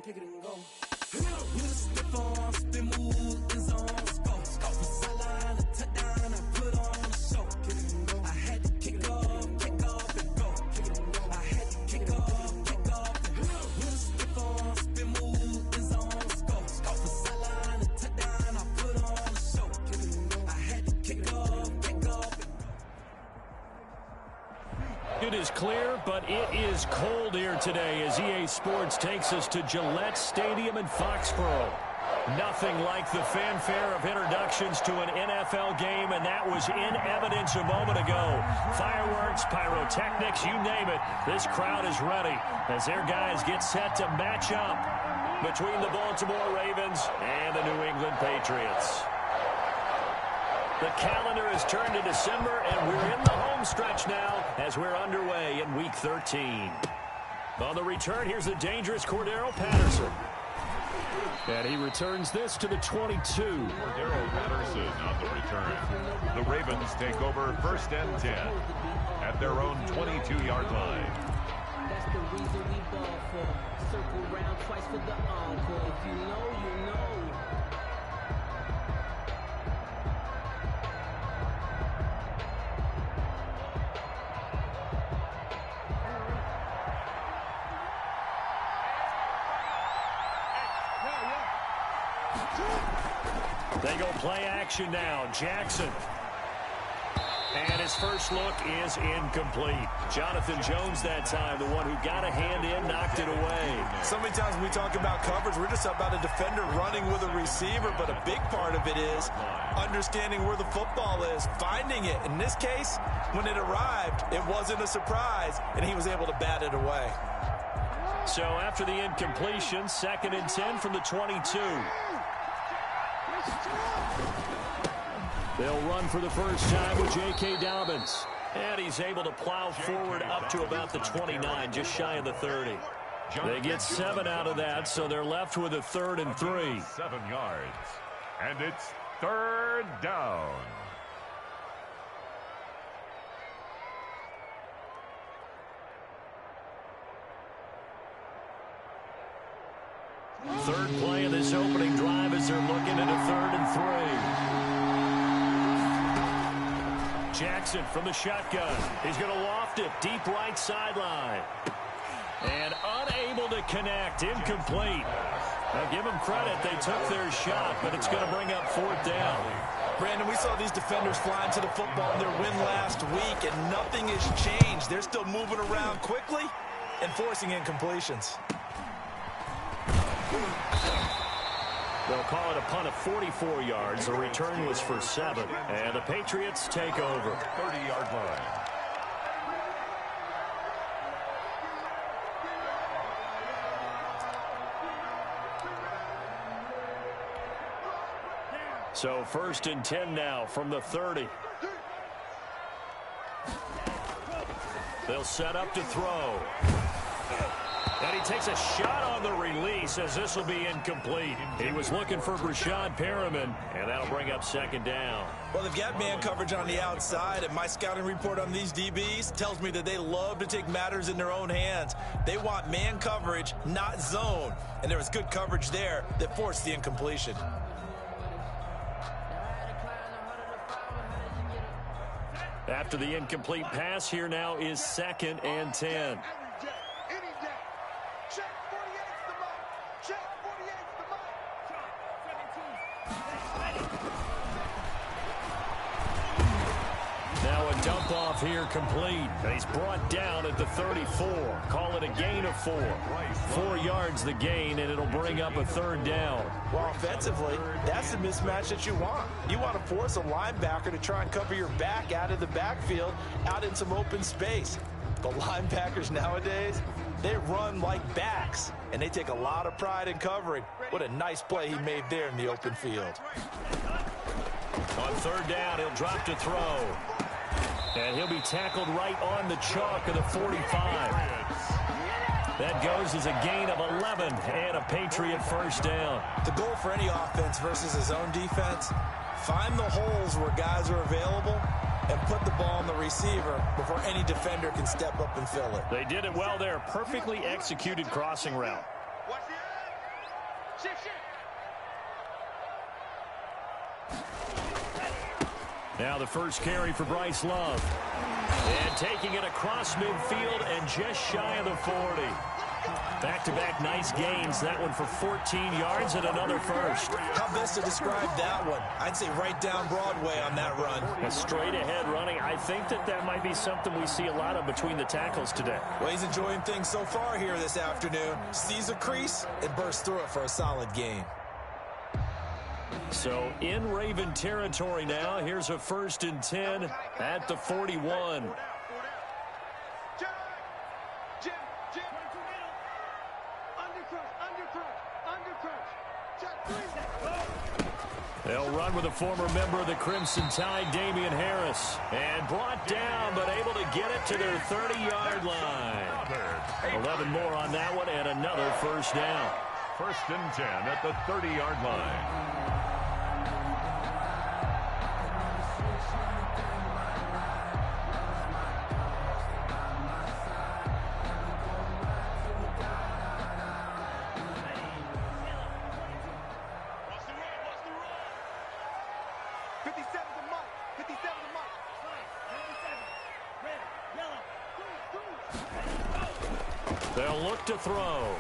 kick it and go. With a stiff arm, spin move, in zone, go. Off the sideline, a touchdown, I put on a show. Kick it and go. I had to kick off and go. Kick it and go. I had to kick off and go. With a stiff arm, spin move, in zone, go. Off the sideline, a touchdown, I put on a show. Kick it and go. I had to kick off and go. It is clear, but it is cold here today as EA Sports takes us to Gillette Stadium in Foxborough. Nothing like the fanfare of introductions to an NFL game, and that was in evidence a moment ago. Fireworks, pyrotechnics, you name it. This crowd is ready as their guys get set to match up between the Baltimore Ravens and the New England Patriots. The calendar has turned to December, and we're in the home stretch now as we're underway in Week 13. On the return, here's the dangerous Cordero Patterson. And he returns this to the 22. Cordero Patterson on the return. The Ravens take over 1st and 10 at their own 22-yard line. That's the reason we ball for. Circle round twice for the encore. If you know, you know. They go play action now. Jackson. And his first look is incomplete. Jonathan Jones that time, the one who got a hand in, knocked it away. So many times when we talk about coverage, we're just about a defender running with a receiver, but a big part of it is understanding where the football is, finding it. In this case, when it arrived, it wasn't a surprise, and he was able to bat it away. So after the incompletion, 2nd and 10 from the 22. They'll run for the first time with J.K. Dobbins. And he's able to plow forward up to about the 29, just shy of the 30. They get 7 out of that, so they're left with a 3rd and 3. 7 yards. And it's 3rd down. Third play of this opening drive as they're looking at a 3rd and 3. Jackson from the shotgun. He's going to loft it deep right sideline. And unable to connect. Incomplete. Now give them credit. They took their shot, but it's going to bring up 4th down. Brandon, we saw these defenders flying to the football in their win last week, and nothing has changed. They're still moving around quickly and forcing incompletions. They'll call it a punt of 44 yards. The return was for 7. And the Patriots take over. 30-yard line. So 1st and 10 now from the 30. They'll set up to throw. And he takes a shot on the release as this will be incomplete. He was looking for Brashad Perriman, and that'll bring up 2nd down. Well, they've got man coverage on the outside, and my scouting report on these DBs tells me that they love to take matters in their own hands. They want man coverage, not zone. And there was good coverage there that forced the incompletion. After the incomplete pass, here now is 2nd and 10. Now a dump off here complete. And he's brought down at the 34. Call it a gain of 4. 4 yards the gain, and it'll bring up a 3rd down. Well, offensively, that's the mismatch that you want. You want to force a linebacker to try and cover your back out of the backfield, out in some open space. The linebackers nowadays, they run like backs, and they take a lot of pride in covering. What a nice play he made there in the open field. On 3rd down, he'll drop to throw. And he'll be tackled right on the chalk of the 45. That goes as a gain of 11 and a Patriot 1st down. The goal for any offense versus his own defense, find the holes where guys are available and put the ball on the receiver before any defender can step up and fill it. They did it well there. Perfectly executed crossing route. Now the first carry for Bryce Love. And taking it across midfield and just shy of the 40. Back-to-back nice gains. That one for 14 yards and another first. How best to describe that one? I'd say right down Broadway on that run. A straight-ahead running. I think that might be something we see a lot of between the tackles today. Well, he's enjoying things so far here this afternoon. Sees a crease and bursts through it for a solid gain. So in Raven territory now. Here's a 1st and 10 at the 41. They'll run with a former member of the Crimson Tide, Damian Harris. And brought down, but able to get it to their 30-yard line. 11 more on that one, and another first down. 1st and 10 at the 30-yard line. They'll look to throw.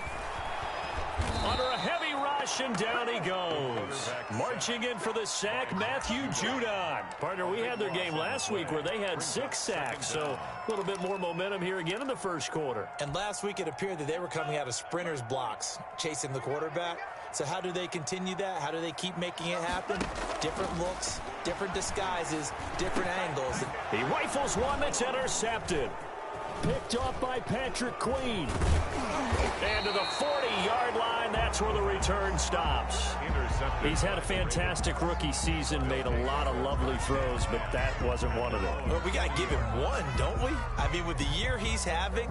Under a heavy rush, and down he goes. Marching in for the sack, Matthew Judon. Partner, we had their game last week where they had 6 sacks, so a little bit more momentum here again in the first quarter. And last week it appeared that they were coming out of sprinters blocks, chasing the quarterback. So how do they continue that? How do they keep making it happen? Different looks, different disguises, different angles. He rifles one that's intercepted. Picked off by Patrick Queen. And to the 40-yard line, that's where the return stops. He's had a fantastic rookie season, made a lot of lovely throws, but that wasn't one of them. Well, we got to give him one, don't we? I mean, with the year he's having,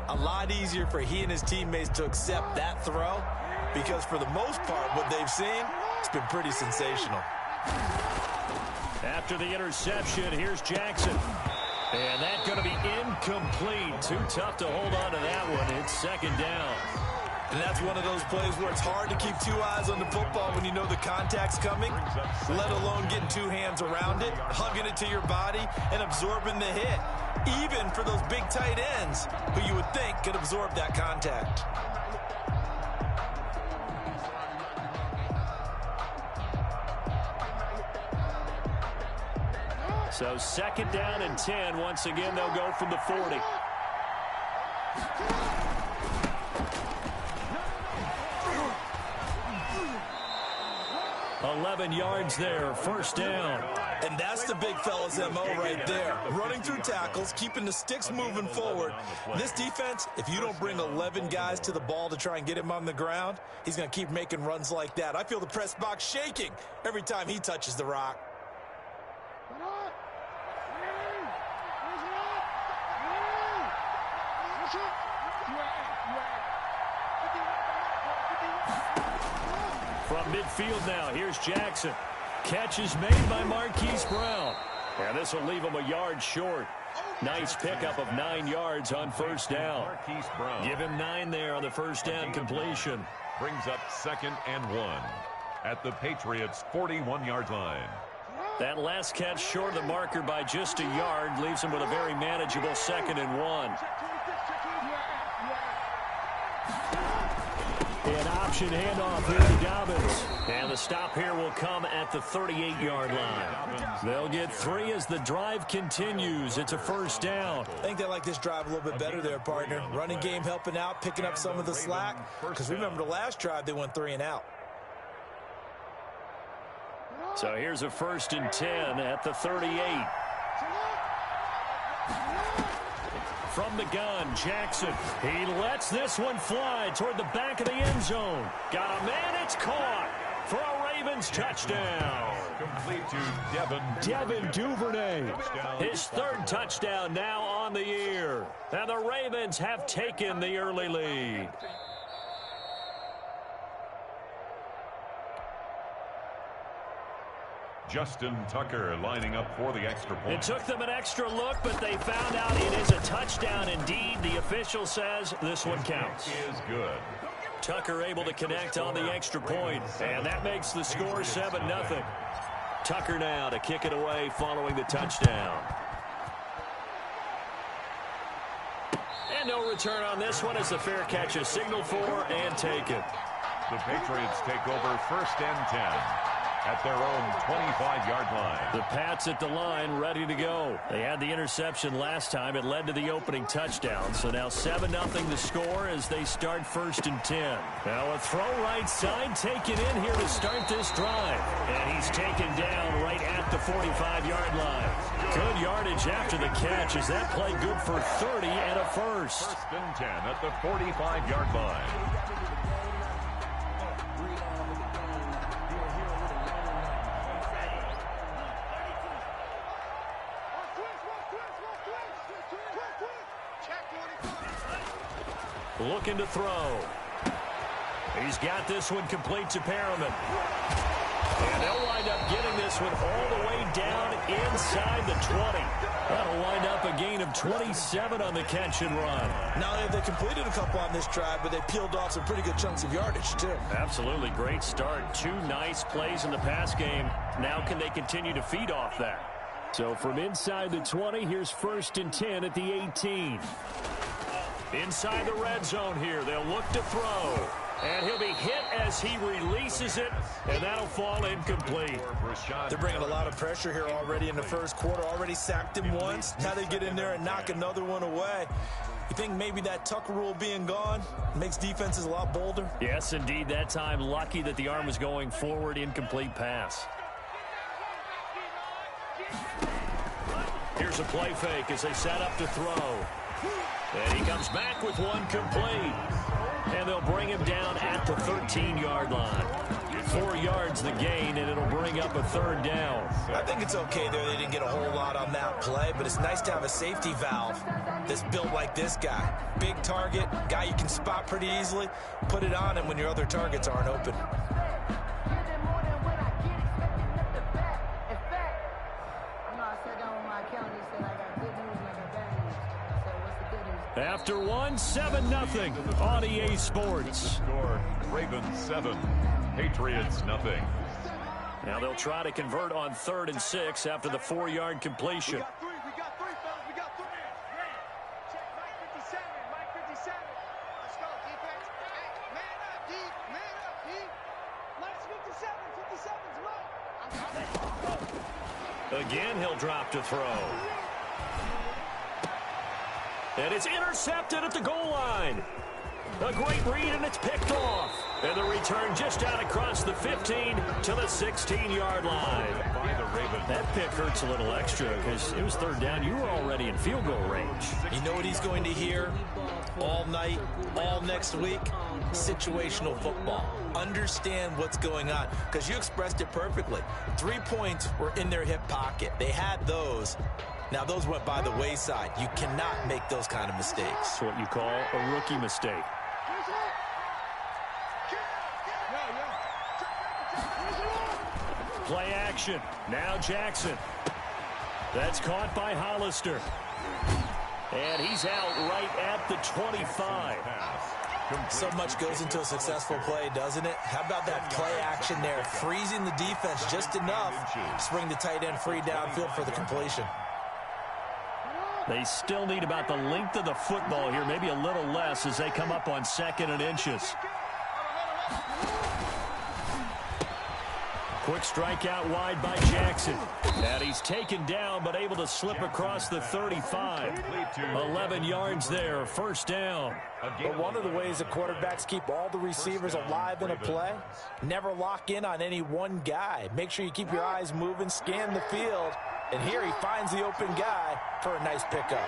a lot easier for he and his teammates to accept that throw, because for the most part, what they've seen, it's been pretty sensational. After the interception, here's Jackson. And that's going to be incomplete. Too tough to hold on to that one. It's 2nd down. And that's one of those plays where it's hard to keep 2 eyes on the football when you know the contact's coming, let alone getting 2 hands around it, hugging it to your body, and absorbing the hit. Even for those big tight ends who you would think could absorb that contact. So 2nd down and 10. Once again, they'll go from the 40. $11 yards there, 1st down. And that's the big fella's MO right there. Running through tackles, keeping the sticks moving forward. This defense, if you don't bring 11 guys to the ball to try and get him on the ground, he's going to keep making runs like that. I feel the press box shaking every time he touches the rock. From midfield now, here's Jackson. Catch is made by Marquise Brown. And this will leave him a yard short. Nice pickup of 9 yards on 1st down. Marquise Brown. Give him 9 there on the 1st down completion. Brings up 2nd and 1 at the Patriots' 41-yard line. That last catch short of the marker by just a yard leaves him with a very manageable 2nd and 1. An option handoff here to Dobbins. And the stop here will come at the 38-yard line. They'll get 3 as the drive continues. It's a 1st down. I think they like this drive a little bit better there, partner. Running game helping out, picking up some of the slack. Because remember the last drive, they went 3 and out. So here's a 1st and 10 at the 38. From the gun, Jackson. He lets this one fly toward the back of the end zone. Got a man, it's caught for a Ravens touchdown. Complete to Devin Duvernay. His 3rd touchdown now on the year. And the Ravens have taken the early lead. Justin Tucker lining up for the extra point. It took them an extra look, but they found out it is a touchdown indeed. The official says this one counts. Is good. Tucker able to connect on the extra point, and that makes the score 7-0. Tucker now to kick it away following the touchdown. And no return on this one as the fair catch is signaled for and taken. The Patriots take over 1st and 10 at their own 25-yard line. The Pats at the line, ready to go. They had the interception last time. It led to the opening touchdown. So now 7-0 the score as they start 1st and 10. Now a throw right side taken in here to start this drive. And he's taken down right at the 45-yard line. Good yardage after the catch. Is that play good for 30 and a first? 1st and 10 at the 45-yard line. Looking to throw. He's got this one complete to Perriman. And they'll wind up getting this one all the way down inside the 20. That'll wind up a gain of 27 on the catch and run. Not only have they completed a couple on this drive, but they peeled off some pretty good chunks of yardage, too. Absolutely great start. 2 nice plays in the pass game. Now can they continue to feed off that? So from inside the 20, here's 1st and 10 at the 18. Inside the red zone here, they'll look to throw. And he'll be hit as he releases it, and that'll fall incomplete. They're bringing a lot of pressure here already in the first quarter. Already sacked him once. Now they get in there and knock another one away. You think maybe that Tucker rule being gone makes defenses a lot bolder? Yes, indeed. That time, lucky that the arm was going forward, incomplete pass. Here's a play fake as they set up to throw. And he comes back with one complete. And they'll bring him down at the 13-yard line. 4 yards the gain, and it'll bring up a 3rd down. I think it's okay there. They didn't get a whole lot on that play, but it's nice to have a safety valve that's built like this guy. Big target, guy you can spot pretty easily. Put it on him when your other targets aren't open. After one, 7-0 on EA Sports. Score, Ravens 7, Patriots nothing. Now they'll try to convert on 3rd and 6 after the 4-yard completion. We got three, fellas. We got three. Check Mike 57. Mike 57. Let's go, defense. Hey, man up, D. Man up, D. Mike's 57. 57's Mike. Again, he'll drop to throw. And it's intercepted at the goal line. A great read, and it's picked off. And the return just out across the 15 to the 16-yard line. By the Ravens. That pick hurts a little extra because it was 3rd down. You were already in field goal range. You know what he's going to hear all night, all next week? Situational football. Understand what's going on, because you expressed it perfectly. 3 points were in their hip pocket. They had those. Now, those went by the wayside. You cannot make those kind of mistakes. That's what you call a rookie mistake. Play action. Now Jackson. That's caught by Hollister. And he's out right at the 25. So much goes into a successful play, doesn't it? How about that play action there? Freezing the defense just enough to bring the tight end free downfield for the completion. They still need about the length of the football here, maybe a little less as they come up on 2nd and inches. Quick strike out wide by Jackson. And he's taken down but able to slip across the 35. 11 yards there, 1st down. But one of the ways that quarterbacks keep all the receivers alive in a play, never lock in on any one guy. Make sure you keep your eyes moving, scan the field. And here he finds the open guy for a nice pickup.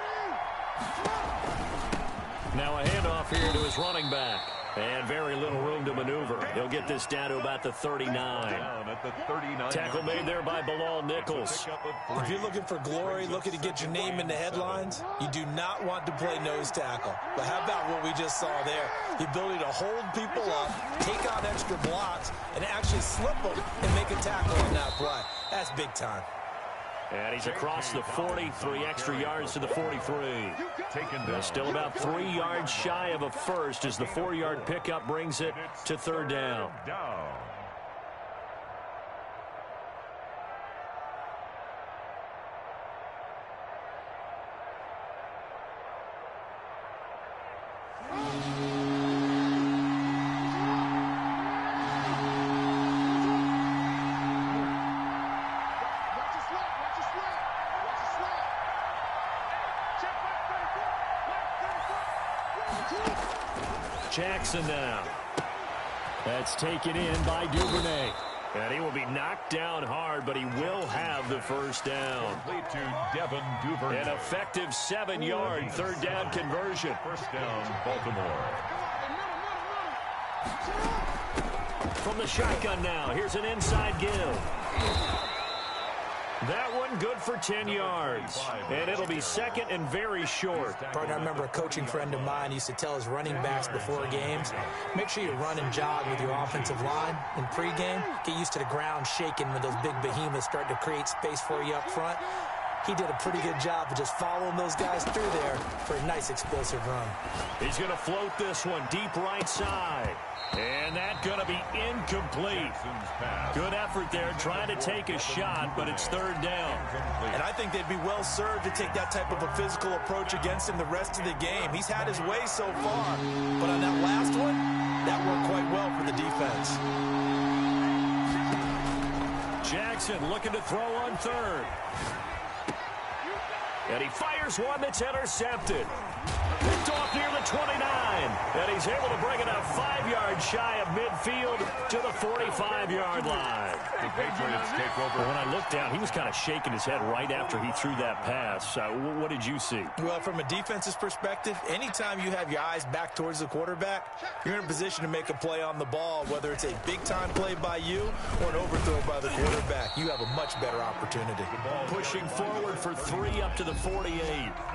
Now a handoff here to his running back. And very little room to maneuver. He'll get this down to about the 39. Down at the 39. Tackle made there by Bilal Nichols. If you're looking for glory, looking to get your name in the headlines, you do not want to play nose tackle. But how about what we just saw there? The ability to hold people up, take on extra blocks, and actually slip them and make a tackle on that play. That's big time. And he's across the 40, 3 extra yards to the 43. Still about 3 yards shy of a first as the 4-yard pickup brings it to third down. Jackson now. That's taken in by Duvernay. And he will be knocked down hard, but he will have the first down. An effective 7-yard third down conversion. First down, Baltimore. From the shotgun now, here's an inside give. That one good for 10 yards. And it'll be second and very short. Partner, I remember a coaching friend of mine used to tell his running backs before games, make sure you run and jog with your offensive line in pregame. Get used to the ground shaking when those big behemoths start to create space for you up front. He did a pretty good job of just following those guys through there for a nice explosive run. He's going to float this one deep right side. And that's going to be incomplete. Good effort there trying to take a shot, but it's third down. And I think they'd be well served to take that type of a physical approach against him the rest of the game. He's had his way so far, but on that last one, that worked quite well for the defense. Jackson looking to throw on third. And he fires one that's intercepted. Picked off near the 29. And he's able to bring it up 5 yards shy of midfield to the 45-yard line. The Patriots take over. When I looked down, he was kind of shaking his head right after he threw that pass. What did you see? Well, from a defense's perspective, anytime you have your eyes back towards the quarterback, you're in a position to make a play on the ball, whether it's a big-time play by you or an overthrow by the quarterback. You have a much better opportunity. Pushing forward for 3 up to the 48.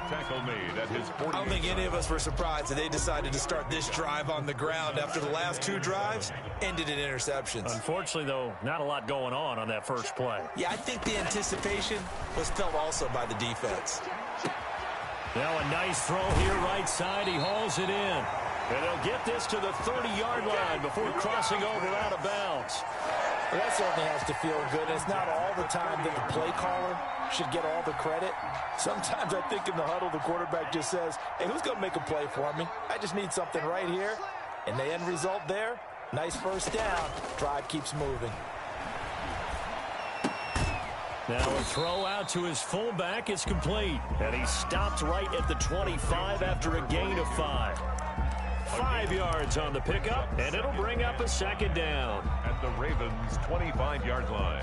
Tackle made at his 48. I don't think any of us were surprised that they decided to start this drive on the ground after the last 2 drives ended in interceptions. Unfortunately, though, not a lot going on that first play. Yeah, I think the anticipation was felt also by the defense. Now a nice throw here right side. He hauls it in. And he'll get this to the 30-yard line before crossing over out of bounds. Well, that certainly has to feel good. It's not all the time that the play caller should get all the credit. Sometimes I think in the huddle, the quarterback just says, hey, who's going to make a play for me? I just need something right here. And the end result there, nice first down. Drive keeps moving. Now a throw out to his fullback is complete. And he stopped right at the 25 after a gain of 5. 5 yards on the pickup, and it'll bring up a second down. At the Ravens' 25-yard line.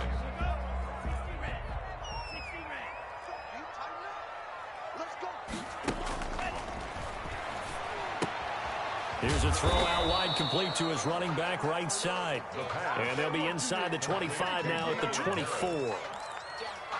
Here's a throw out wide complete to his running back right side. And they'll be inside the 25 now at the 24.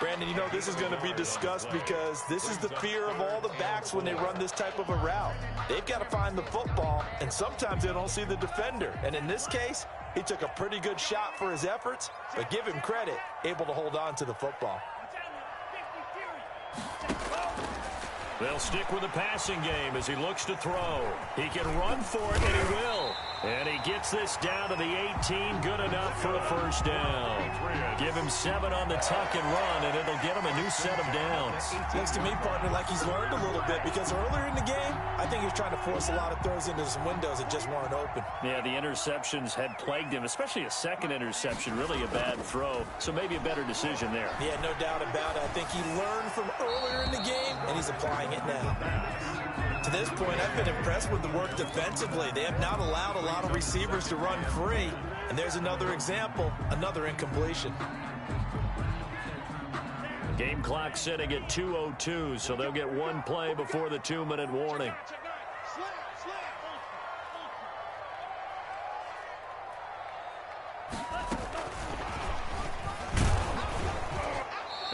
Brandon, you know this is going to be discussed because this is the fear of all the backs when they run this type of a route. They've got to find the football, and sometimes they don't see the defender. And in this case, he took a pretty good shot for his efforts, but give him credit, able to hold on to the football. They'll stick with the passing game as he looks to throw. He can run for it, and he will. And he gets this down to the 18, good enough for a first down. Give him 7 on the tuck and run, and it'll get him a new set of downs. Looks to me, partner, like he's learned a little bit because earlier in the game, I think he was trying to force a lot of throws into some windows that just weren't open. Yeah, the interceptions had plagued him, especially a second interception, really a bad throw. So maybe a better decision there. Yeah, no doubt about it. I think he learned from earlier in the game, and he's applying it now. To this point, I've been impressed with the work defensively. They have not allowed a lot of receivers to run free. And there's another example, another incompletion. Game clock sitting at 2:02, so they'll get 1 play before the 2-minute warning.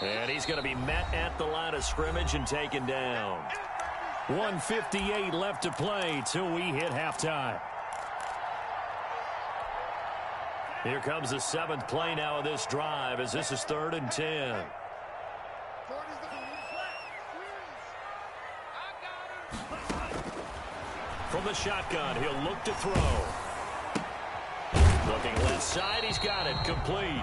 And he's going to be met at the line of scrimmage and taken down. 1:58 left to play till we hit halftime. Here comes the 7th play now of this drive as this is 3rd and 10. Jordan's the From the shotgun, he'll look to throw. Looking left side, he's got it, complete.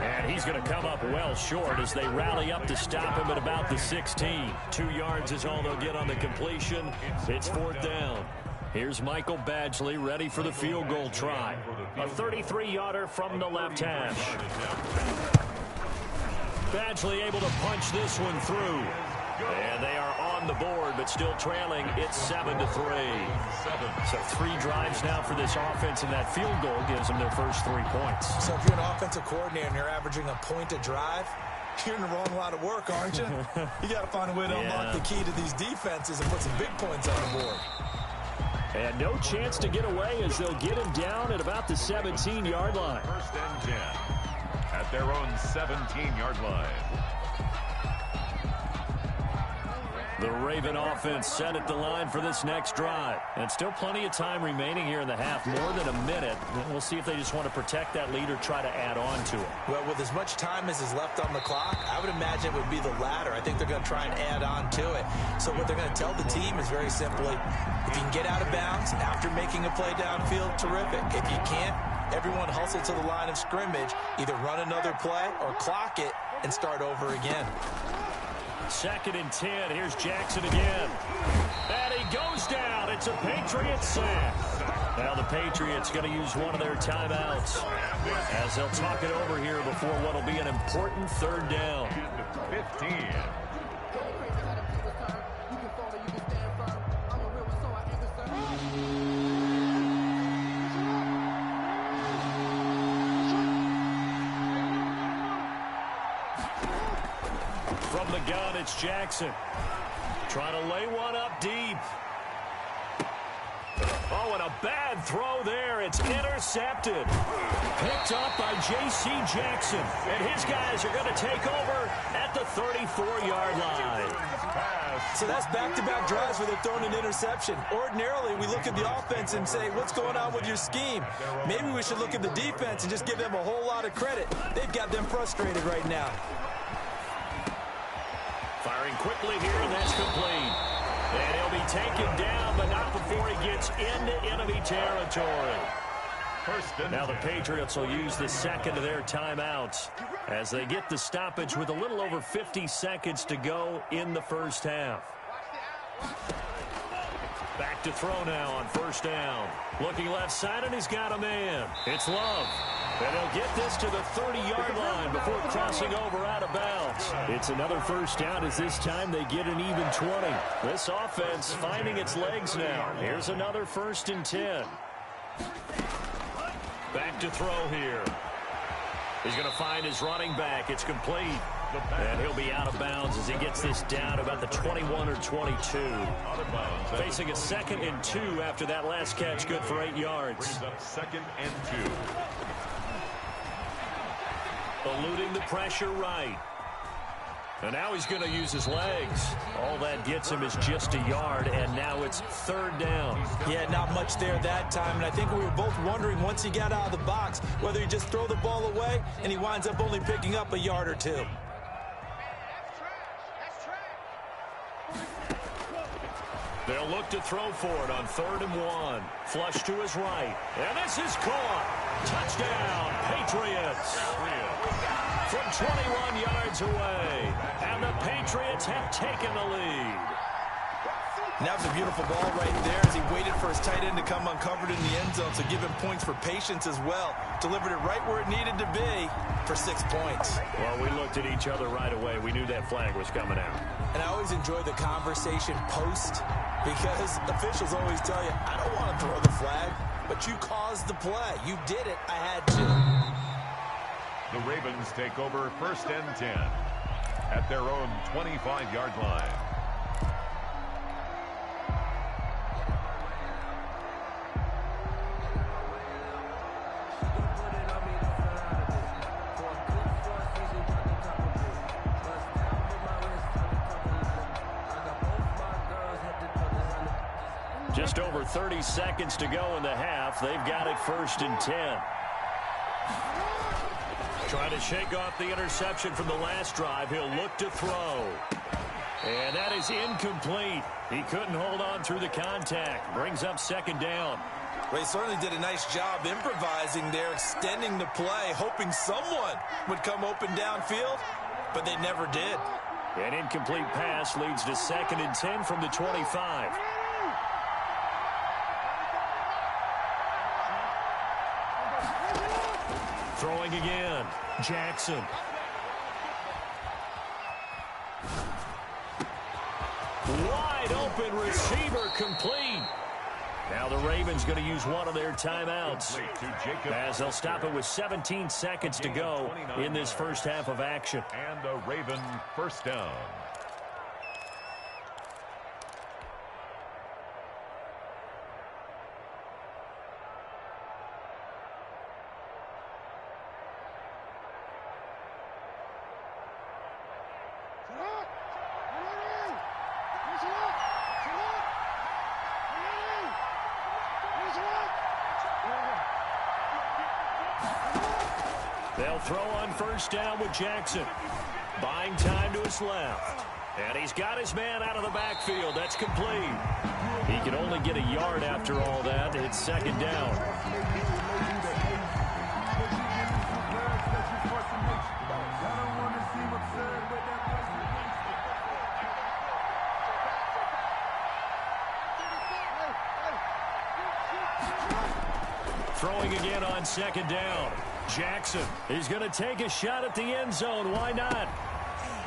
And he's going to come up well short as they rally up to stop him at about the 16. 2 yards is all they'll get on the completion. It's 4th down. Here's Michael Badgley ready for the field goal try. A 33-yarder from the left hash. Badgley able to punch this one through. And they are on the board, but still trailing. It's 7-3. So 3 drives now for this offense, and that field goal gives them their first 3 points. So if you're an offensive coordinator and you're averaging a point a drive, you're in the wrong line of work, aren't you? You got to find a way to unlock the key to these defenses and put some big points on the board. And no chance to get away as they'll get him down at about the 17-yard line. 1st and 10 at their own 17-yard line. The Raven offense set at the line for this next drive. And still plenty of time remaining here in the half, more than a minute. We'll see if they just want to protect that lead or try to add on to it. Well, with as much time as is left on the clock, I would imagine it would be the latter. I think they're going to try and add on to it. So what they're going to tell the team is very simply, if you can get out of bounds after making a play downfield, terrific. If you can't, everyone hustle to the line of scrimmage, either run another play or clock it and start over again. 2nd and 10. Here's Jackson again. And he goes down. It's a Patriots sack. Now the Patriots going to use one of their timeouts as they'll talk it over here before what will be an important 3rd down. 15. From the gun, it's Jackson. Trying to lay one up deep. Oh, and a bad throw there. It's intercepted. Picked up by J.C. Jackson. And his guys are going to take over at the 34-yard line. So that's back-to-back drives where they're throwing an interception. Ordinarily, we look at the offense and say, what's going on with your scheme? Maybe we should look at the defense and just give them a whole lot of credit. They've got them frustrated right now. Firing quickly here, and that's complete. And he'll be taken down, but not before he gets into enemy territory. Now the Patriots will use the 2nd of their timeouts as they get the stoppage with a little over 50 seconds to go in the first half. Back to throw now on 1st down. Looking left side, and he's got a man. It's Love. And he'll get this to the 30-yard line before crossing over out of bounds. It's another 1st down as this time they get an even 20. This offense finding its legs now. Here's another 1st and 10. Back to throw here. He's going to find his running back. It's complete. And he'll be out of bounds as he gets this down about the 21 or 22. Facing a 2nd and 2 after that last catch, good for 8 yards. 2nd and 2. Eluding the pressure right. And now he's going to use his legs. All that gets him is just a yard, and now it's 3rd down. Yeah, not much there that time, and I think we were both wondering once he got out of the box whether he just throw the ball away, and he winds up only picking up a yard or 2. They'll look to throw for it on 3rd and 1. Flush to his right. And this is caught. Touchdown, Patriots. From 21 yards away. And the Patriots have taken the lead. And that was a beautiful ball right there as he waited for his tight end to come uncovered in the end zone. So give him points for patience as well. Delivered it right where it needed to be for 6 points. Well, we looked at each other right away. We knew that flag was coming out. And I always enjoy the conversation post because officials always tell you, I don't want to throw the flag, but you caused the play. You did it. I had to. The Ravens take over 1st and 10 at their own 25-yard line. Just over 30 seconds to go in the half. They've got it 1st and 10. Trying to shake off the interception from the last drive. He'll look to throw. And that is incomplete. He couldn't hold on through the contact. Brings up second down. Well, he certainly did a nice job improvising there, extending the play, hoping someone would come open downfield, but they never did. An incomplete pass leads to 2nd and 10 from the 25. Throwing again. Jackson. Wide open receiver complete. Now the Ravens going to use one of their timeouts as they'll stop it with 17 seconds to go in this first half of action. And a Raven first down. They'll throw on first down with Jackson. Buying time to his left. And he's got his man out of the backfield. That's complete. He can only get a yard after all that. It's second down. Throwing again on second down. Jackson is going to take a shot at the end zone. Why not?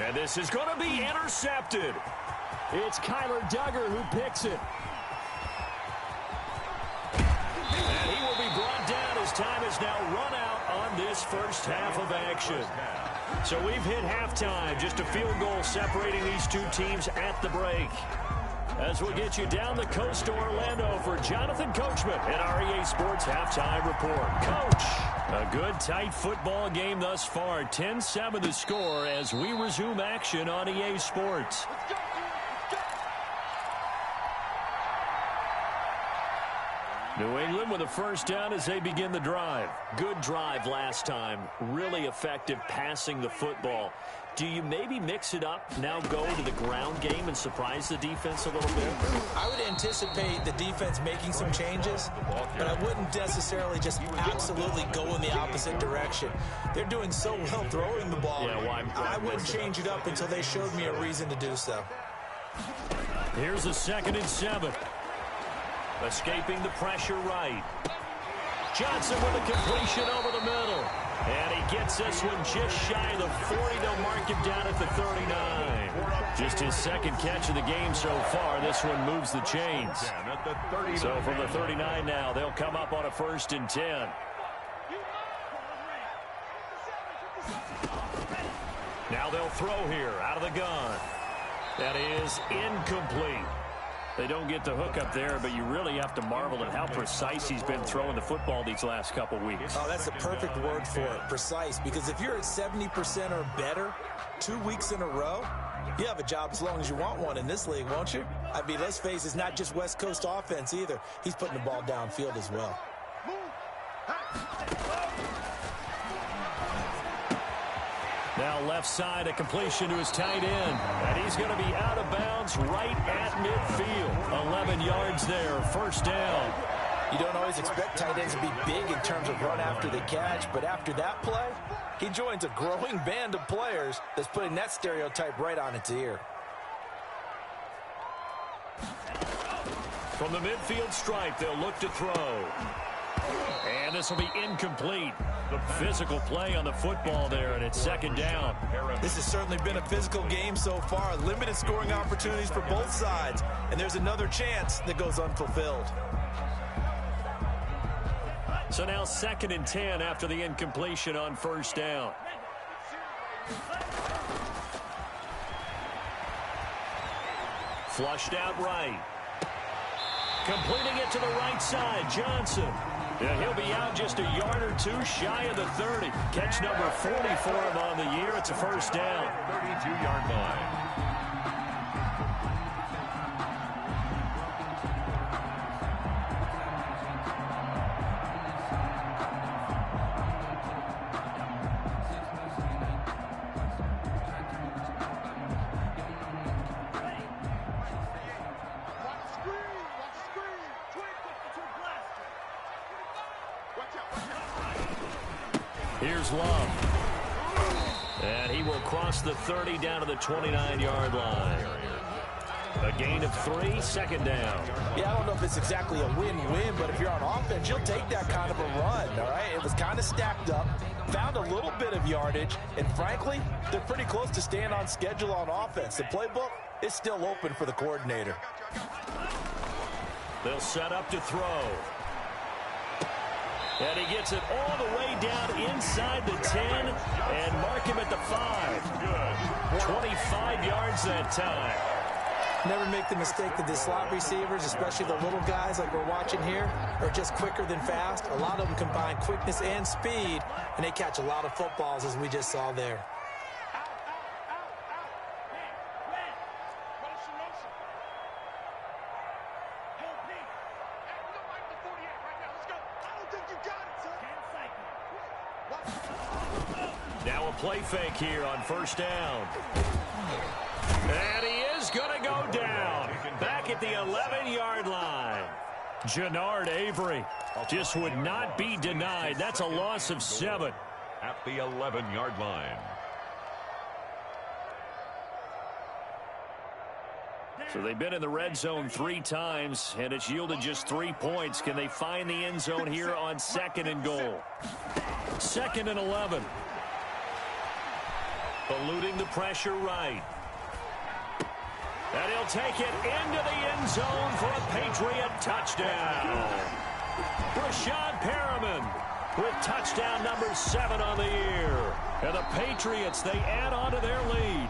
And this is going to be intercepted. It's Kyler Duggar who picks it. And he will be brought down as time is now run out on this first half of action. So we've hit halftime. Just a field goal separating these two teams at the break. As we'll get you down the coast to Orlando for Jonathan Coachman and our EA Sports Halftime Report. Coach, a good, tight football game thus far. 10-7 the score as we resume action on EA Sports. New England with a first down as they begin the drive. Good drive last time. Really effective passing the football. Do you maybe mix it up, now go to the ground game and surprise the defense a little bit? I would anticipate the defense making some changes, but I wouldn't necessarily just absolutely go in the opposite direction. They're doing so well throwing the ball. Yeah, well, I wouldn't change it up until they showed me a reason to do so. Here's a 2nd and 7. Escaping the pressure right. Johnson with a completion over the middle. And he gets this one just shy of the 40. They'll mark him down at the 39. Just his 2nd catch of the game so far. This one moves the chains. So from the 39 now, they'll come up on a 1st and 10. Now they'll throw here out of the gun. That is incomplete. They don't get the hook up there, but you really have to marvel at how precise he's been throwing the football these last couple weeks. Oh, that's a perfect word for it, precise, because if you're at 70% or better 2 weeks in a row, you have a job as long as you want one in this league, won't you? I mean, let's face it, it's not just West Coast offense either. He's putting the ball downfield as well. Now left side, a completion to his tight end. And he's going to be out of bounds right at midfield. 11 yards there, first down. You don't always expect tight ends to be big in terms of run after the catch, but after that play, he joins a growing band of players that's putting that stereotype right on its ear. From the midfield stripe, they'll look to throw. And this will be incomplete. The physical play on the football there, and it's 2nd down. This has certainly been a physical game so far. Limited scoring opportunities for both sides. And there's another chance that goes unfulfilled. So now 2nd and 10 after the incompletion on first down. Flushed out right. Completing it to the right side, Johnson. Yeah, he'll be out just a yard or two shy of the 30. Catch number 40 for him on the year. It's a first down. 32-yard line. Here's Love. And he will cross the 30 down to the 29-yard line. A gain of 3, second down. Yeah, I don't know if it's exactly a win-win, but if you're on offense, you'll take that kind of a run, all right? It was kind of stacked up, found a little bit of yardage, and frankly, they're pretty close to staying on schedule on offense. The playbook is still open for the coordinator. They'll set up to throw. And he gets it all the way down inside the 10 and mark him at the 5. 25 yards that time. Never make the mistake that the slot receivers, especially the little guys like we're watching here, are just quicker than fast. A lot of them combine quickness and speed, and they catch a lot of footballs, as we just saw there. Now a play fake here on first down. And he is going to go down. Back at the 11-yard line. Jannard Avery just would not be denied. That's a loss of 7. At the 11-yard line. So they've been in the red zone 3 times, and it's yielded just 3 points. Can they find the end zone here on 2nd and goal? 2nd and 11. Eluding the pressure right. And he'll take it into the end zone for a Patriot touchdown. Rashad Perriman with touchdown number 7 on the year. And the Patriots, they add on to their lead.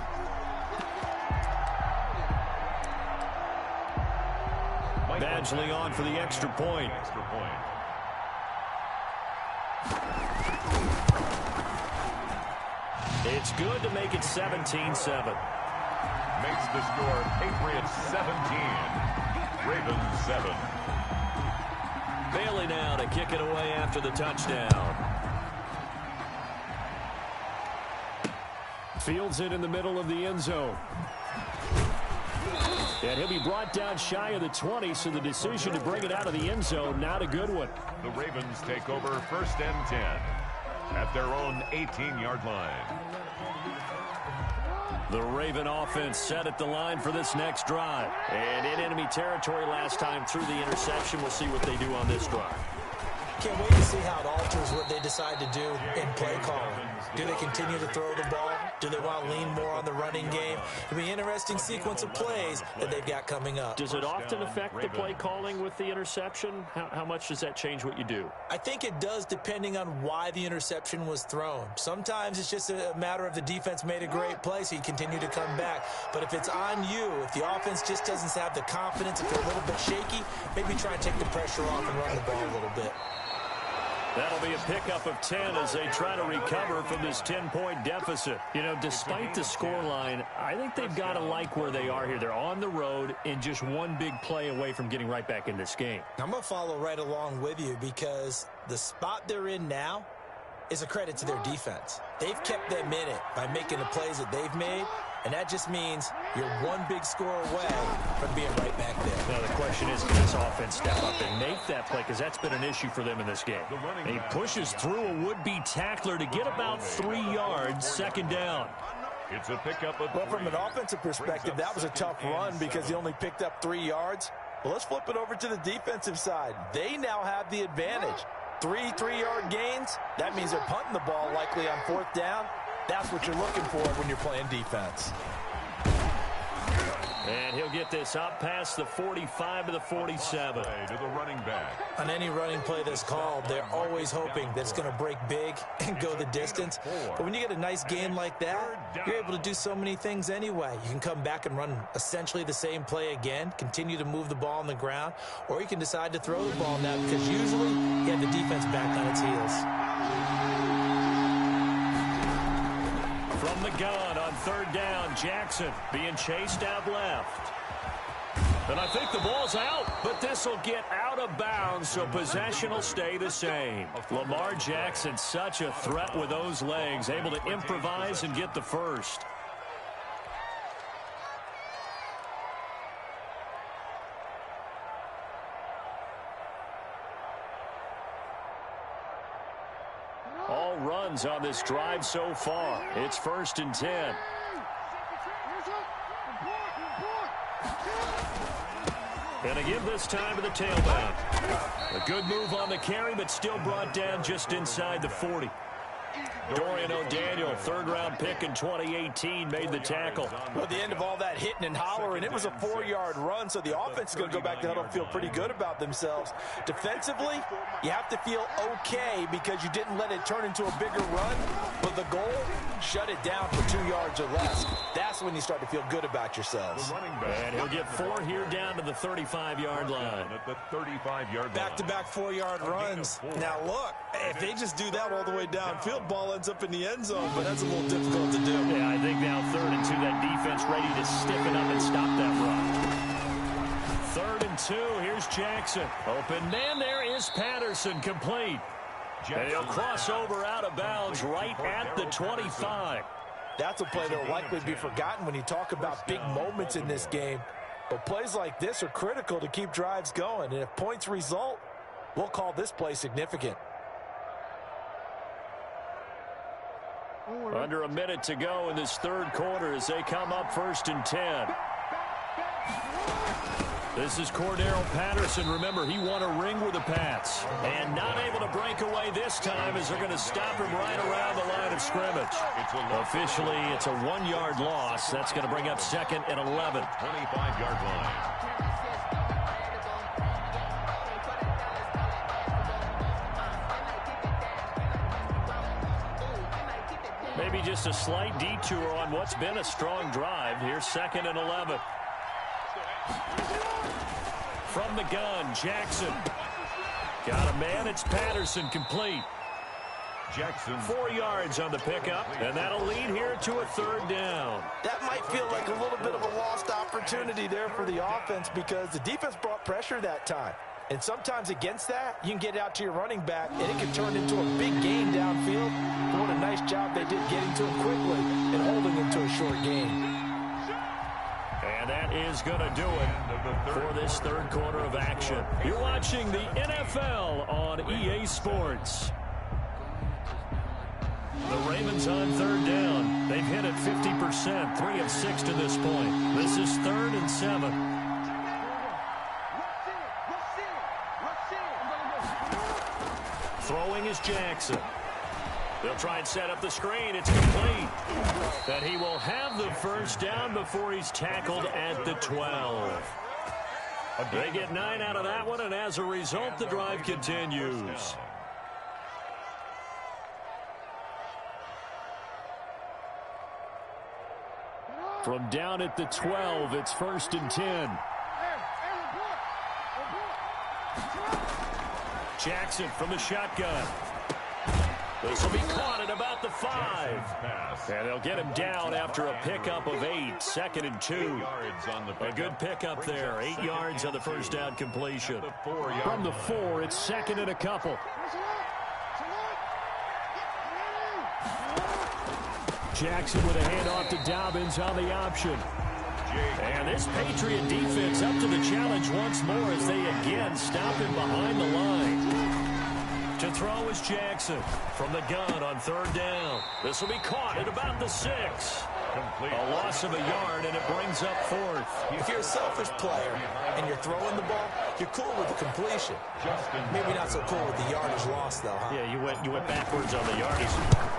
Badgley on for the extra point. It's good to make it 17-7. Makes the score Patriots 17, Ravens 7. Bailey now to kick it away after the touchdown. Fields it in the middle of the end zone. And he'll be brought down shy of the 20, so the decision to bring it out of the end zone, not a good one. The Ravens take over 1st and 10 at their own 18-yard line. The Raven offense set at the line for this next drive. And in enemy territory last time through the interception. We'll see what they do on this drive. Can't wait to see how it alters what they decide to do in play calling. Do they continue to throw the ball? Do they want to lean more on the running game? It'll be an interesting sequence of plays that they've got coming up. Does it often affect the play calling with the interception? How much does that change what you do? I think it does, depending on why the interception was thrown. Sometimes it's just a matter of the defense made a great play, so you continue to come back. But if it's on you, if the offense just doesn't have the confidence, if they're a little bit shaky, maybe try and take the pressure off and run the ball a little bit. That'll be a pickup of 10 as they try to recover from this 10-point deficit. You know, despite the scoreline, I think they've got to like where they are here. They're on the road and just one big play away from getting right back in this game. I'm going to follow right along with you because the spot they're in now is a credit to their defense. They've kept them in it by making the plays that they've made, and that just means you're one big score away from being right back there. Now the question is, can this offense step up and make that play? Because that's been an issue for them in this game. And he pushes through a would-be tackler to get about 3 yards, 2nd down. It's a pickup of 3. Well, from an offensive perspective, that was a tough run because he only picked up 3 yards. Well, let's flip it over to the defensive side. They now have the advantage. 3 3-yard gains, that means they're punting the ball likely on 4th down. That's what you're looking for when you're playing defense. And he'll get this up past the 45 to the 47. To the running back. On any running play that's called, they're always hoping that it's going to break big and go the distance. But when you get a nice gain like that, you're able to do so many things anyway. You can come back and run essentially the same play again, continue to move the ball on the ground, or you can decide to throw the ball now because usually you have the defense back on its heels. From the gun on 3rd down, Jackson being chased out left. And I think the ball's out, but this will get out of bounds, so possession will stay the same. Lamar Jackson, such a threat with those legs, able to improvise and get the first. Ravens on this drive so far. It's 1st and 10. And again this time to the tailback. A good move on the carry, but still brought down just inside the 40. Dorian O'Daniel, third-round pick in 2018, made the tackle. Well, at the end of all that hitting and hollering, it was a 4-yard run, so the offense is going to go back to huddle and feel pretty good about themselves. Defensively, you have to feel okay because you didn't let it turn into a bigger run, but the goal, shut it down for 2 yards or less. That's when you start to feel good about yourselves. And he'll get 4 here down to the 35-yard line. At the 35-yard line. Back-to-back 4-yard runs. Now, look, if they just do that all the way downfield, ball ends up in the end zone, but that's a little difficult to do. Yeah, I think now 3rd and 2, that defense ready to stiffen up and stop that run. 3rd and 2, here's Jackson. Open man, there is Patterson, complete. And he'll cross over out of bounds right at the 25. That's a play that will likely be forgotten when you talk about big moments in this game. But plays like this are critical to keep drives going, and if points result, we'll call this play significant. Under a minute to go in this 3rd quarter as they come up 1st and 10. This is Cordero Patterson. Remember, he won a ring with the Pats. And not able to break away this time as they're going to stop him right around the line of scrimmage. Officially, it's a 1-yard loss. That's going to bring up 2nd and 11. 25-yard line. Maybe just a slight detour on what's been a strong drive. Here's 2nd and 11. From the gun, Jackson. Got a man, it's Patterson, complete. Jackson. 4 yards on the pickup, and that'll lead here to a 3rd down. That might feel like a little bit of a lost opportunity there for the offense because the defense brought pressure that time. And sometimes against that, you can get out to your running back, and it can turn into a big gain downfield. But what a nice job they did getting to him quickly and holding him to a short gain. And that is going to do it for this 3rd quarter of action. You're watching the NFL on EA Sports. The Ravens on 3rd down. They've hit it 50%, 3 of 6 to this point. This is 3rd and 7. Throwing is Jackson. They'll try and set up the screen. It's complete. And he will have the 1st down before he's tackled at the 12. They get 9 out of that one, and as a result, the drive continues. From down at the 12, it's 1st and 10. Jackson from the shotgun. This will be caught at about the 5. And they'll get him down after a pickup of 8. 2nd and 2. A good pickup there. 8 yards on the 1st down completion. From the 4, it's 2nd and a couple. Jackson with a handoff to Dobbins on the option. And this Patriot defense up to the challenge once more as they again stop him behind the line. To throw is Jackson from the gun on 3rd down. This will be caught at about the 6. A loss of a yard, and it brings up 4th. If you're a selfish player and you're throwing the ball, you're cool with the completion. Maybe not so cool with the yardage loss, though, huh? Yeah, you went backwards on the yardage.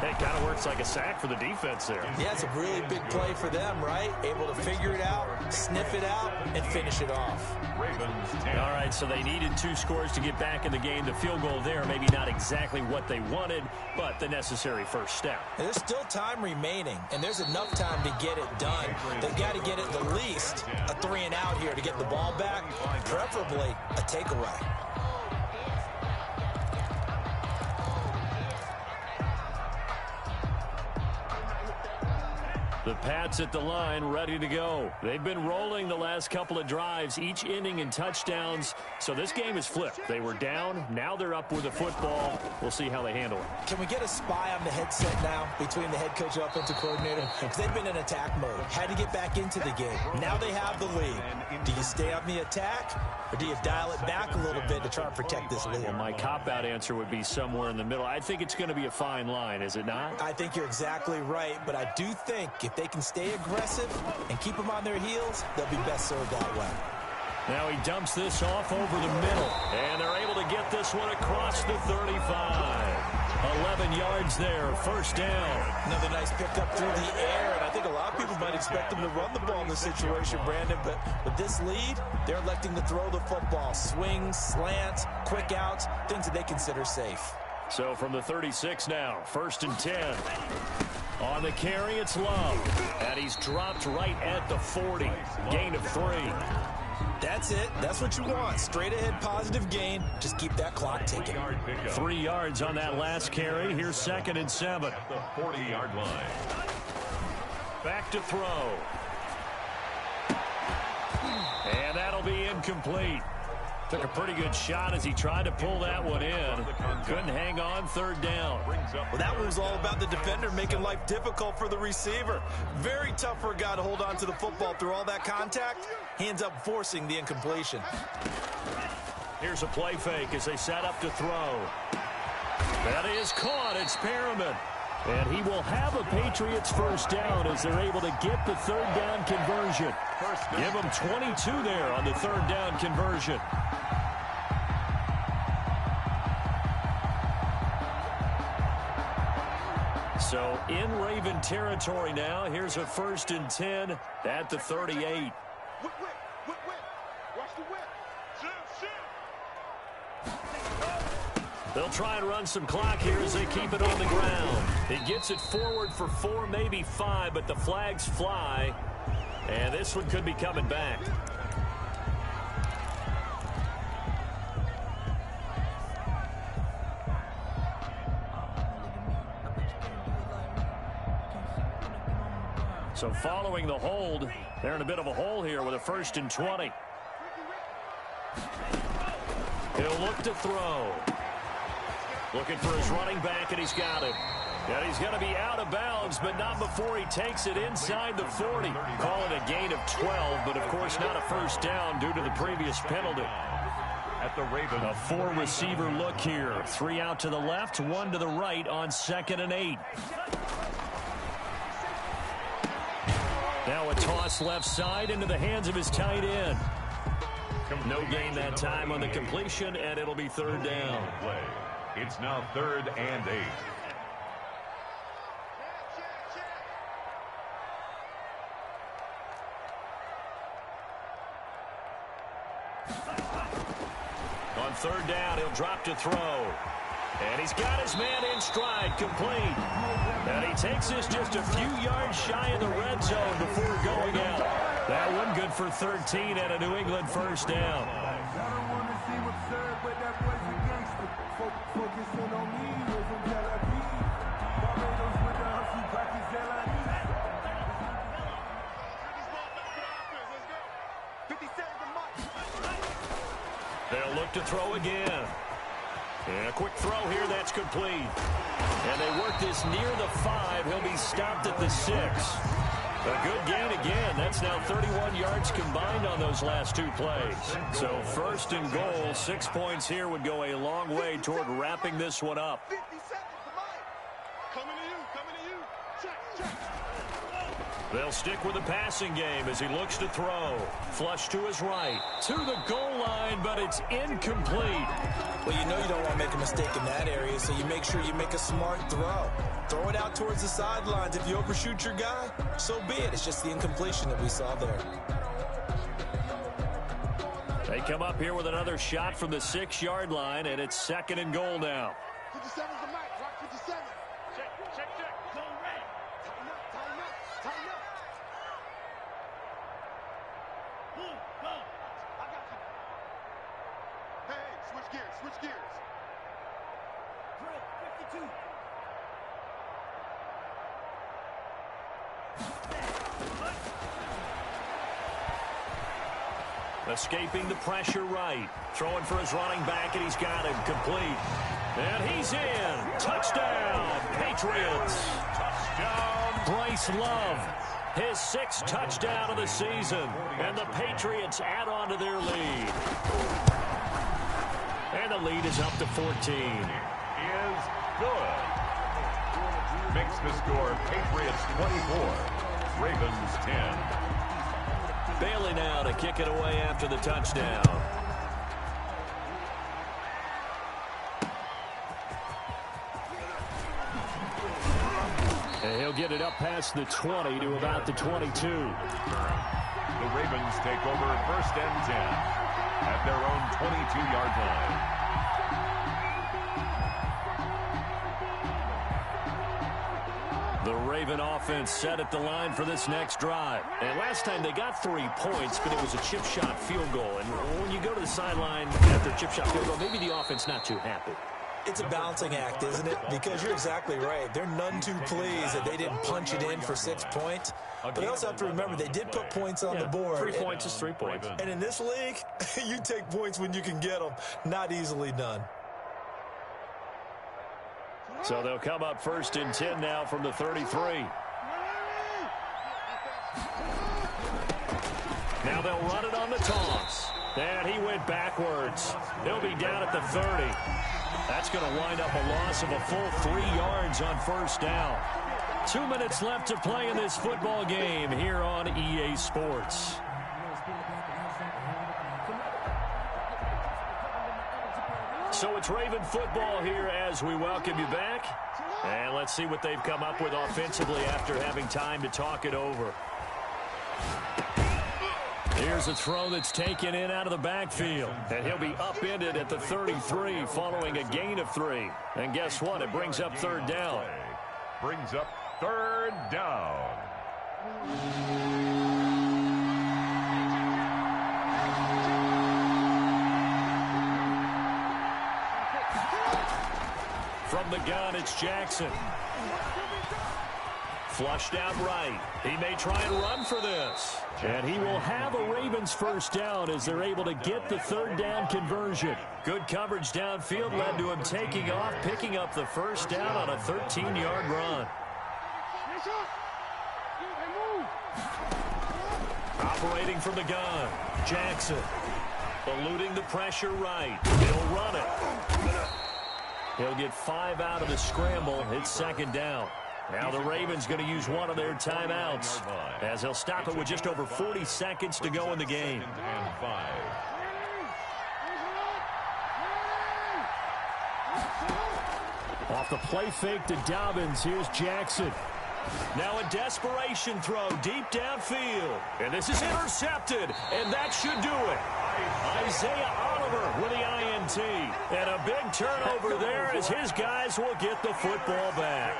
It kind of works like a sack for the defense there. Yeah, it's a really big play for them, right? Able to figure it out, sniff it out, and finish it off. All right, so they needed 2 scores to get back in the game. The field goal there, maybe not exactly what they wanted, but the necessary 1st step. And there's still time remaining, and there's enough time to get it done. They've got to get at the least a 3 and out here to get the ball back, preferably a takeaway. The Pats at the line, ready to go. They've been rolling the last couple of drives, each inning in touchdowns. So this game is flipped. They were down. Now they're up with the football. We'll see how they handle it. Can we get a spy on the headset now between the head coach and offensive coordinator? Because they've been in attack mode. Had to get back into the game. Now they have the lead. Do you stay on the attack, or do you dial it back a little bit to try and protect this lead? Well, my cop-out answer would be somewhere in the middle. I think it's going to be a fine line, is it not? I think you're exactly right, but I do think if they can stay aggressive and keep them on their heels, they'll be best served that way. Now he dumps this off over the middle, and they're able to get this one across the 35. 11 yards there, first down. Another nice pickup through the air, and I think a lot of people might expect them to run the ball in this situation, Brandon, but with this lead, they're electing to throw the football. Swings, slants, quick outs, things that they consider safe. So from the 36 now, first and 10. On the carry, it's Love, and he's dropped right at the 40. Gain of 3. That's it. That's what you want. Straight ahead positive gain. Just keep that clock ticking. 3 yards on that last carry. Here's second and 7. At the 40-yard line. Back to throw. And that'll be incomplete. Took a pretty good shot as he tried to pull that one in. Couldn't hang on, third down. Well, that one was all about the defender making life difficult for the receiver. Very tough for a guy to hold on to the football through all that contact. He ends up forcing the incompletion. Here's a play fake as they set up to throw. That is caught. It's Perriman. And he will have a Patriots first down as they're able to get the third down conversion. Give them 22 there on the third down conversion. So in Raven territory now. Here's a first and 10 at the 38. Whip. Watch the whip. They'll try and run some clock here as they keep it on the ground. He gets it forward for 4, maybe 5, but the flags fly. And this one could be coming back. So following the hold, they're in a bit of a hole here with a first and 20. He'll look to throw. Looking for his running back, and he's got it. And he's going to be out of bounds, but not before he takes it inside the 40. Call it a gain of 12, but of course not a first down due to the previous penalty. At the Ravens. A 4-receiver look here. 3 out to the left, 1 to the right on 2nd and 8. Now a toss left side into the hands of his tight end. No gain that time on the completion, and it'll be third down. It's now 3rd and 8. On third down, he'll drop to throw. And he's got his man in stride, complete. And he takes this just a few yards shy of the red zone before going out. That one good for 13 and a New England first down. They'll look to throw again. And a quick throw here, that's complete. And they work this near the 5. He'll be stopped at the 6. A good gain again. That's now 31 yards combined on those last 2 plays. So first and goal, 6 points here would go a long way toward wrapping this one up. 50 seconds to Mike. Coming to you. Check. They'll stick with the passing game as he looks to throw. Flush to his right. To the goal line, but it's incomplete. Well, you know you don't want to make a mistake in that area, so you make sure you make a smart throw. Throw it out towards the sidelines. If you overshoot your guy, so be it. It's just the incompletion that we saw there. They come up here with another shot from the 6-yard line, and it's 2nd and goal now. 57's the mic. Rock 57. Check. Go red. Tighten up. Go. I got you. Hey, switch gears. Drill, 52. Escaping the pressure right. Throwing for his running back, and he's got him complete. And he's in. Touchdown, Patriots. Touchdown, Bryce Love. His 6th touchdown of the season. And the Patriots add on to their lead. And the lead is up to 14. Is good. Makes the score Patriots 24, Ravens 10. Bailey now to kick it away after the touchdown. And he'll get it up past the 20 to about the 22. The Ravens take over 1st and 10 at their own 22-yard line. The Raven offense set at the line for this next drive. And last time they got 3 points, but it was a chip shot field goal. And when you go to the sideline after a chip shot field goal, maybe the offense not too happy. It's a balancing act, isn't it? Because you're exactly right. They're none too pleased that they didn't punch it in for 6 points. But they also have to remember they did put points on the board. 3 points is 3 points. And in this league, you take points when you can get them. Not easily done. So they'll come up 1st and 10 now from the 33. Now they'll run it on the toss. And he went backwards. He'll be down at the 30. That's going to wind up a loss of a full 3 yards on 1st down. 2 minutes left to play in this football game here on EA Sports. So it's Raven football here as we welcome you back. And let's see what they've come up with offensively after having time to talk it over. Here's a throw that's taken in out of the backfield. And he'll be upended at the 33 following a gain of 3. And guess what? It brings up 3rd down. Brings up 3rd down. From the gun, it's Jackson. Flushed out right. He may try and run for this. And he will have a Ravens 1st down as they're able to get the 3rd down conversion. Good coverage downfield led to him taking off, picking up the 1st down on a 13-yard run. Operating from the gun, Jackson. Eluding the pressure right. He'll run it. He'll get 5 out of the scramble. It's 2nd down. Now the Ravens going to use one of their timeouts as they'll stop it with just over 40 seconds to go in the game. Off the play fake to Dobbins, here's Jackson. Now a desperation throw deep downfield. And this is intercepted, and that should do it. Isaiah Oliver with the INT. And a big turnover there as his guys will get the football back.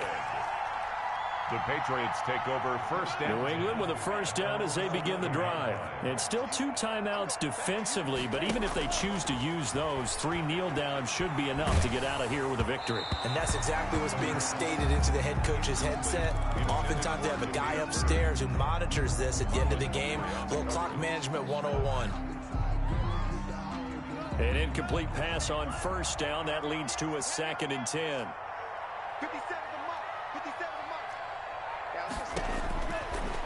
The Patriots take over 1st and New England with a 1st down as they begin the drive. And still 2 timeouts defensively, but even if they choose to use those, 3 kneel downs should be enough to get out of here with a victory. And that's exactly what's being stated into the head coach's headset. Oftentimes they have a guy upstairs who monitors this at the end of the game. Little clock management 101. An incomplete pass on 1st down. That leads to a 2nd and 10. 57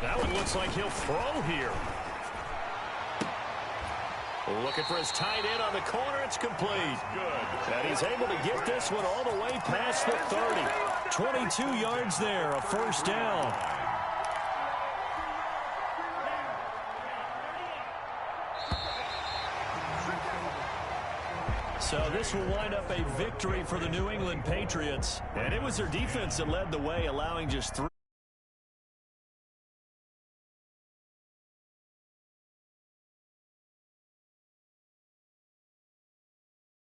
That one looks like he'll throw here. Looking for his tight end on the corner. It's complete. good. And he's able to get this one all the way past the 30. 22 yards there, a 1st down. So this will wind up a victory for the New England Patriots. And it was their defense that led the way, allowing just 3.